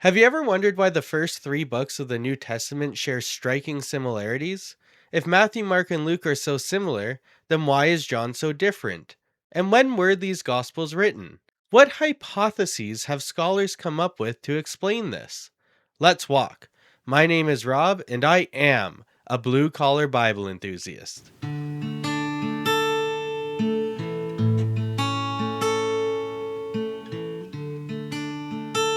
Have you ever wondered why the first three books of the New Testament share striking similarities? If Matthew, Mark, and Luke are so similar, then why is John so different? And when were these Gospels written? What hypotheses have scholars come up with to explain this? Let's walk. My name is Rob, and I am a blue collar Bible enthusiast.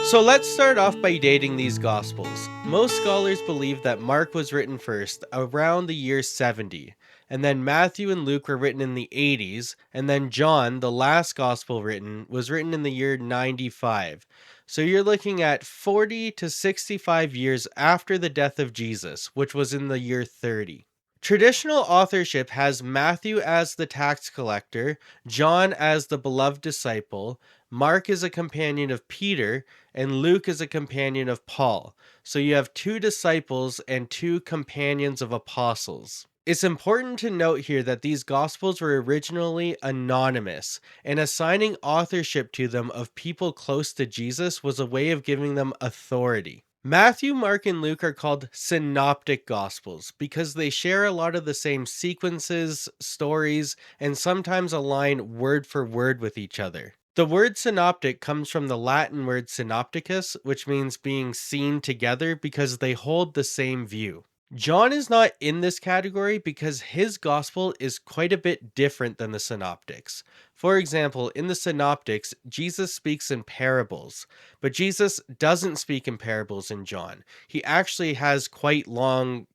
So let's start off by dating these Gospels. Most scholars believe that Mark was written first, around the year 70, and then Matthew and Luke were written in the 80s, and then John, the last Gospel written, was written in the year 95. So you're looking at 40 to 65 years after the death of Jesus, which was in the year 30. Traditional authorship has Matthew as the tax collector, John as the beloved disciple, Mark is a companion of Peter, and Luke is a companion of Paul. So you have two disciples and two companions of apostles. It's important to note here that these Gospels were originally anonymous, and assigning authorship to them of people close to Jesus was a way of giving them authority. Matthew, Mark, and Luke are called Synoptic Gospels because they share a lot of the same sequences, stories, and sometimes align word for word with each other. The word synoptic comes from the Latin word synopticus, which means being seen together because they hold the same view. John is not in this category because his gospel is quite a bit different than the synoptics. For example, in the synoptics, Jesus speaks in parables, but Jesus doesn't speak in parables in John. He actually has quite long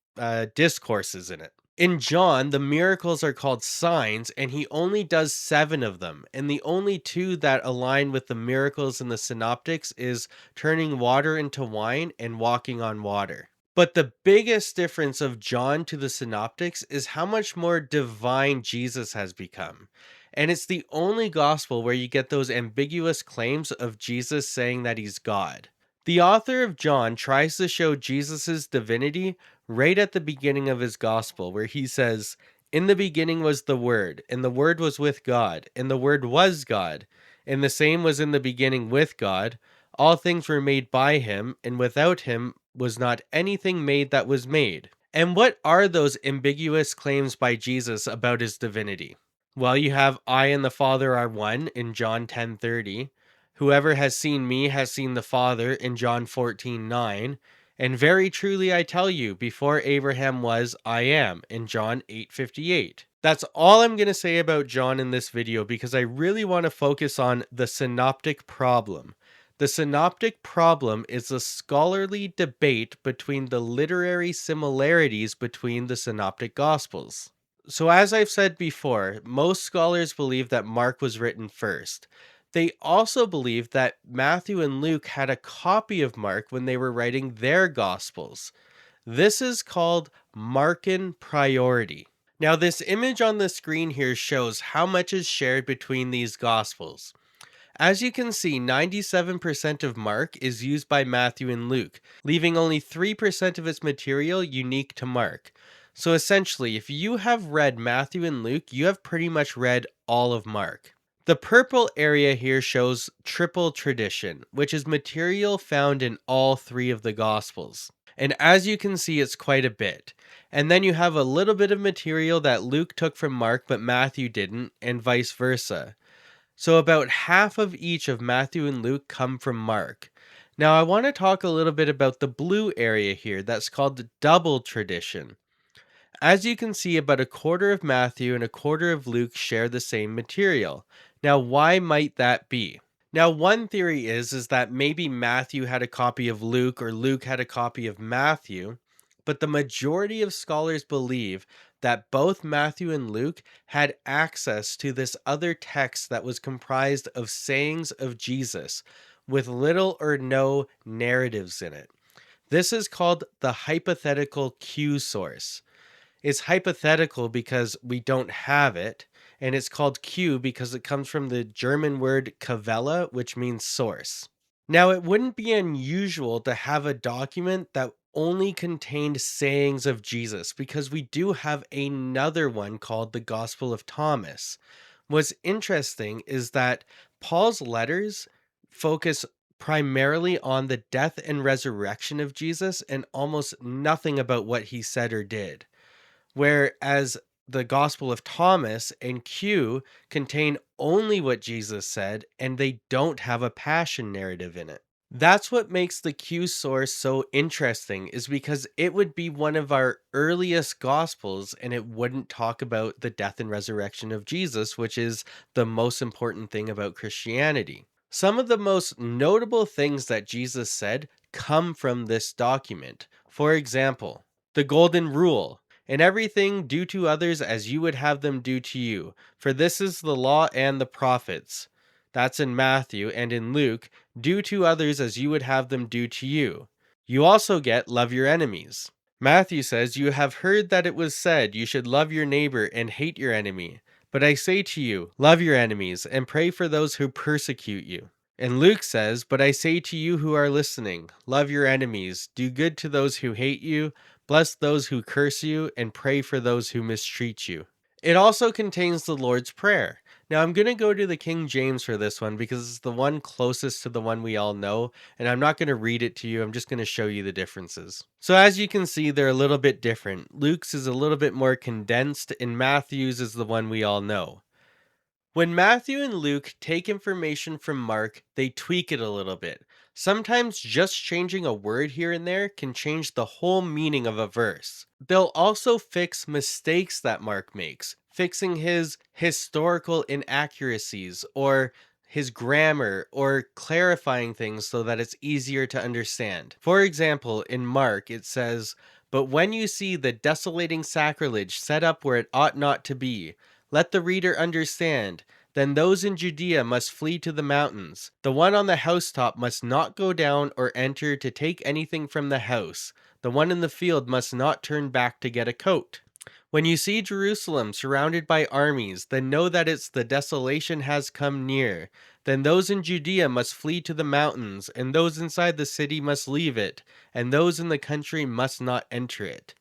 discourses in it. In John, the miracles are called signs, and he only does 7 of them. And the only two that align with the miracles in the synoptics is turning water into wine and walking on water. But the biggest difference of John to the synoptics is how much more divine Jesus has become. And it's the only gospel where you get those ambiguous claims of Jesus saying that he's God. The author of John tries to show Jesus' divinity right at the beginning of his gospel, where he says, "In the beginning was the Word, and the Word was with God, and the Word was God, and the same was in the beginning with God. All things were made by him, and without him was not anything made that was made." And what are those ambiguous claims by Jesus about his divinity? Well, you have "I and the Father are one" in John 10:30. "Whoever has seen me has seen the Father" in John 14:9. And "very truly I tell you, before Abraham was, I am" in John 8:58. That's all I'm going to say about John in this video because I really want to focus on the synoptic problem. The synoptic problem is a scholarly debate between the literary similarities between the synoptic gospels. So, as I've said before, most scholars believe that Mark was written first. They also believe that Matthew and Luke had a copy of Mark when they were writing their gospels. This is called Markan priority. Now, this image on the screen here shows how much is shared between these gospels. As you can see, 97% of Mark is used by Matthew and Luke, leaving only 3% of its material unique to Mark. So essentially, if you have read Matthew and Luke, you have pretty much read all of Mark. The purple area here shows triple tradition, which is material found in all 3 of the Gospels. And as you can see, it's quite a bit. And then you have a little bit of material that Luke took from Mark, but Matthew didn't, and vice versa. So about half of each of Matthew and Luke come from Mark. Now I want to talk a little bit about the blue area here that's called the double tradition. As you can see, about a quarter of Matthew and a quarter of Luke share the same material. Now why might that be? Now one theory is that maybe Matthew had a copy of Luke or Luke had a copy of Matthew, but the majority of scholars believe that both Matthew and Luke had access to this other text that was comprised of sayings of Jesus with little or no narratives in it. This is called the hypothetical Q source. It's hypothetical because we don't have it, and it's called Q because it comes from the German word Quelle, which means source. Now, it wouldn't be unusual to have a document that only contained sayings of Jesus because we do have another one called the Gospel of Thomas. What's interesting is that Paul's letters focus primarily on the death and resurrection of Jesus and almost nothing about what he said or did. Whereas the Gospel of Thomas and Q contain only what Jesus said and they don't have a passion narrative in it. That's what makes the Q source so interesting, is because it would be one of our earliest gospels and it wouldn't talk about the death and resurrection of Jesus, which is the most important thing about Christianity. Some of the most notable things that Jesus said come from this document. For example, the golden rule: "In everything do to others as you would have them do to you, for this is the law and the prophets." That's in Matthew. And in Luke, "Do to others as you would have them do to you." You also get "love your enemies." Matthew says, "You have heard that it was said, you should love your neighbor and hate your enemy. But I say to you, love your enemies and pray for those who persecute you." And Luke says, "But I say to you who are listening, love your enemies, do good to those who hate you, bless those who curse you, and pray for those who mistreat you." It also contains the Lord's Prayer. Now, I'm going to go to the King James for this one because it's the one closest to the one we all know, and I'm not going to read it to you, I'm just going to show you the differences. So as you can see, they're a little bit different. Luke's is a little bit more condensed, and Matthew's is the one we all know. When Matthew and Luke take information from Mark, they tweak it a little bit. Sometimes just changing a word here and there can change the whole meaning of a verse. They'll also fix mistakes that Mark makes, fixing his historical inaccuracies or his grammar, or clarifying things so that it's easier to understand. For example, in Mark it says, "But when you see the desolating sacrilege set up where it ought not to be, let the reader understand. Then those in Judea must flee to the mountains. The one on the housetop must not go down or enter to take anything from the house. The one in the field must not turn back to get a coat. When you see Jerusalem surrounded by armies, then know that it's the desolation has come near. Then those in Judea must flee to the mountains, and those inside the city must leave it, and those in the country must not enter it."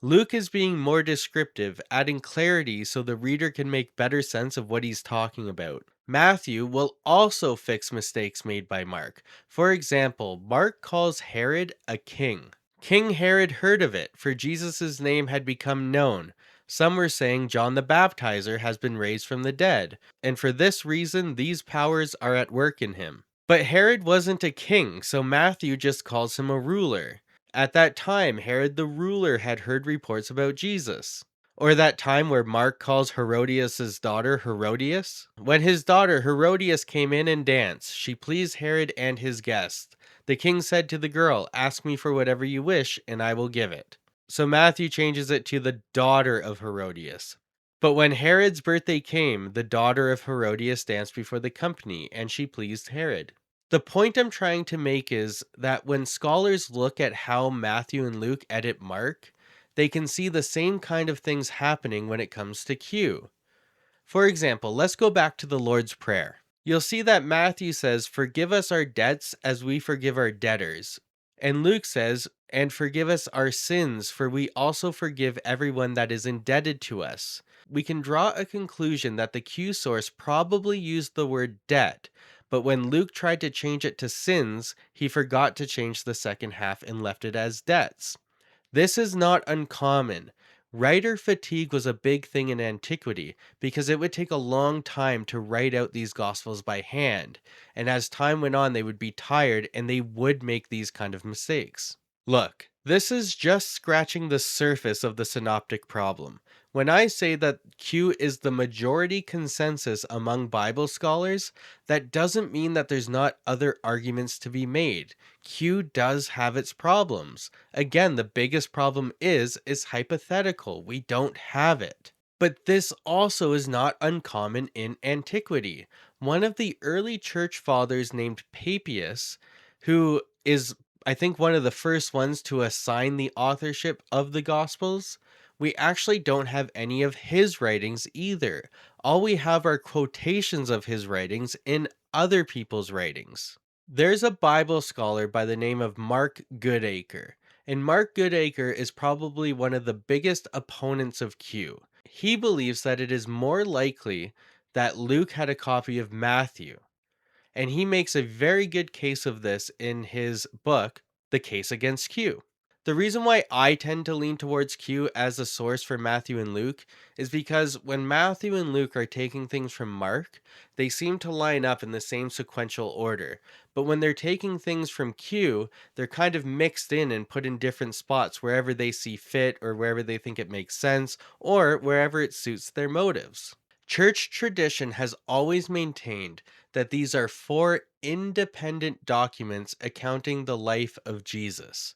Luke is being more descriptive, adding clarity so the reader can make better sense of what he's talking about. Matthew will also fix mistakes made by Mark. For example, Mark calls Herod a king. King Herod heard of it, for Jesus' name had become known. Some were saying John the Baptizer has been raised from the dead, and for this reason these powers are at work in him. But Herod wasn't a king, so Matthew just calls him a ruler. At that time, Herod the ruler had heard reports about Jesus. Or that time where Mark calls Herodias' daughter Herodias. When his daughter Herodias came in and danced, she pleased Herod and his guests. The king said to the girl, "Ask me for whatever you wish, and I will give it." So Matthew changes it to the daughter of Herodias. But when Herod's birthday came, the daughter of Herodias danced before the company, and she pleased Herod. The point I'm trying to make is that when scholars look at how Matthew and Luke edit Mark, they can see the same kind of things happening when it comes to Q. For example, let's go back to the Lord's Prayer. You'll see that Matthew says, "Forgive us our debts as we forgive our debtors." And Luke says, "And forgive us our sins, for we also forgive everyone that is indebted to us." We can draw a conclusion that the Q source probably used the word debt, but when Luke tried to change it to sins, he forgot to change the second half and left it as debts. This is not uncommon. Writer fatigue was a big thing in antiquity because it would take a long time to write out these gospels by hand, and as time went on they would be tired and they would make these kind of mistakes. Look, this is just scratching the surface of the synoptic problem. When I say that Q is the majority consensus among Bible scholars, that doesn't mean that there's not other arguments to be made. Q does have its problems. Again, the biggest problem is hypothetical. We don't have it. But this also is not uncommon in antiquity. One of the early church fathers named Papias, who is I think one of the first ones to assign the authorship of the Gospels, we actually don't have any of his writings either. All we have are quotations of his writings in other people's writings. There's a Bible scholar by the name of Mark Goodacre, and Mark Goodacre is probably one of the biggest opponents of Q. He believes that it is more likely that Luke had a copy of Matthew. And he makes a very good case of this in his book, The Case Against Q. The reason why I tend to lean towards Q as a source for Matthew and Luke is because when Matthew and Luke are taking things from Mark, they seem to line up in the same sequential order. But when they're taking things from Q, they're kind of mixed in and put in different spots wherever they see fit or wherever they think it makes sense or wherever it suits their motives. Church tradition has always maintained that these are four independent documents accounting the life of Jesus.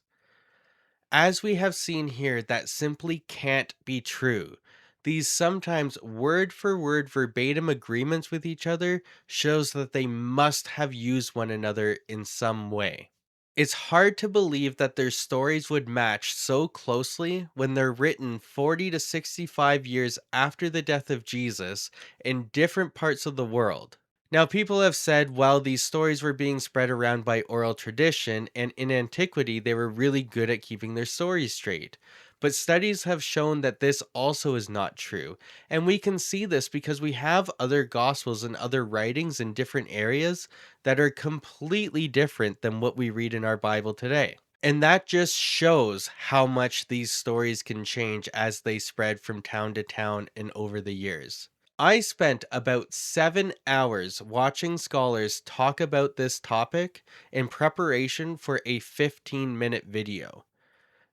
As we have seen here, that simply can't be true. These sometimes word for word verbatim agreements with each other shows that they must have used one another in some way. It's hard to believe that their stories would match so closely when they're written 40 to 65 years after the death of Jesus in different parts of the world. Now, people have said, well, these stories were being spread around by oral tradition, and in antiquity, they were really good at keeping their stories straight. But studies have shown that this also is not true. And we can see this because we have other gospels and other writings in different areas that are completely different than what we read in our Bible today. And that just shows how much these stories can change as they spread from town to town and over the years. I spent about 7 hours watching scholars talk about this topic in preparation for a 15-minute video.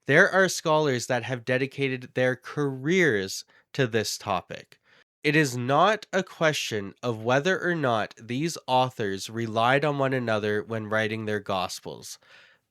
There are scholars that have dedicated their careers to this topic. It is not a question of whether or not these authors relied on one another when writing their gospels.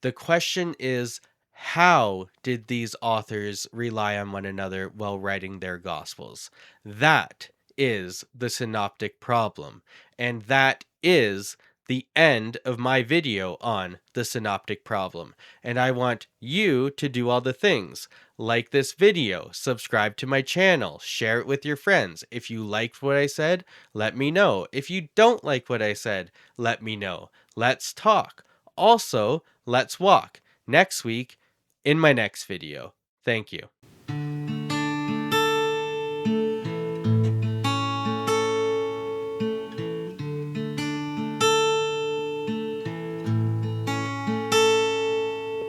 The question is, how did these authors rely on one another while writing their gospels? That is the synoptic problem. And that is the end of my video on the synoptic problem. And I want you to do all the things. Like this video, subscribe to my channel, share it with your friends. If you liked what I said, let me know. If you don't like what I said, let me know. Let's talk. Also, let's walk next week in my next video. Thank you.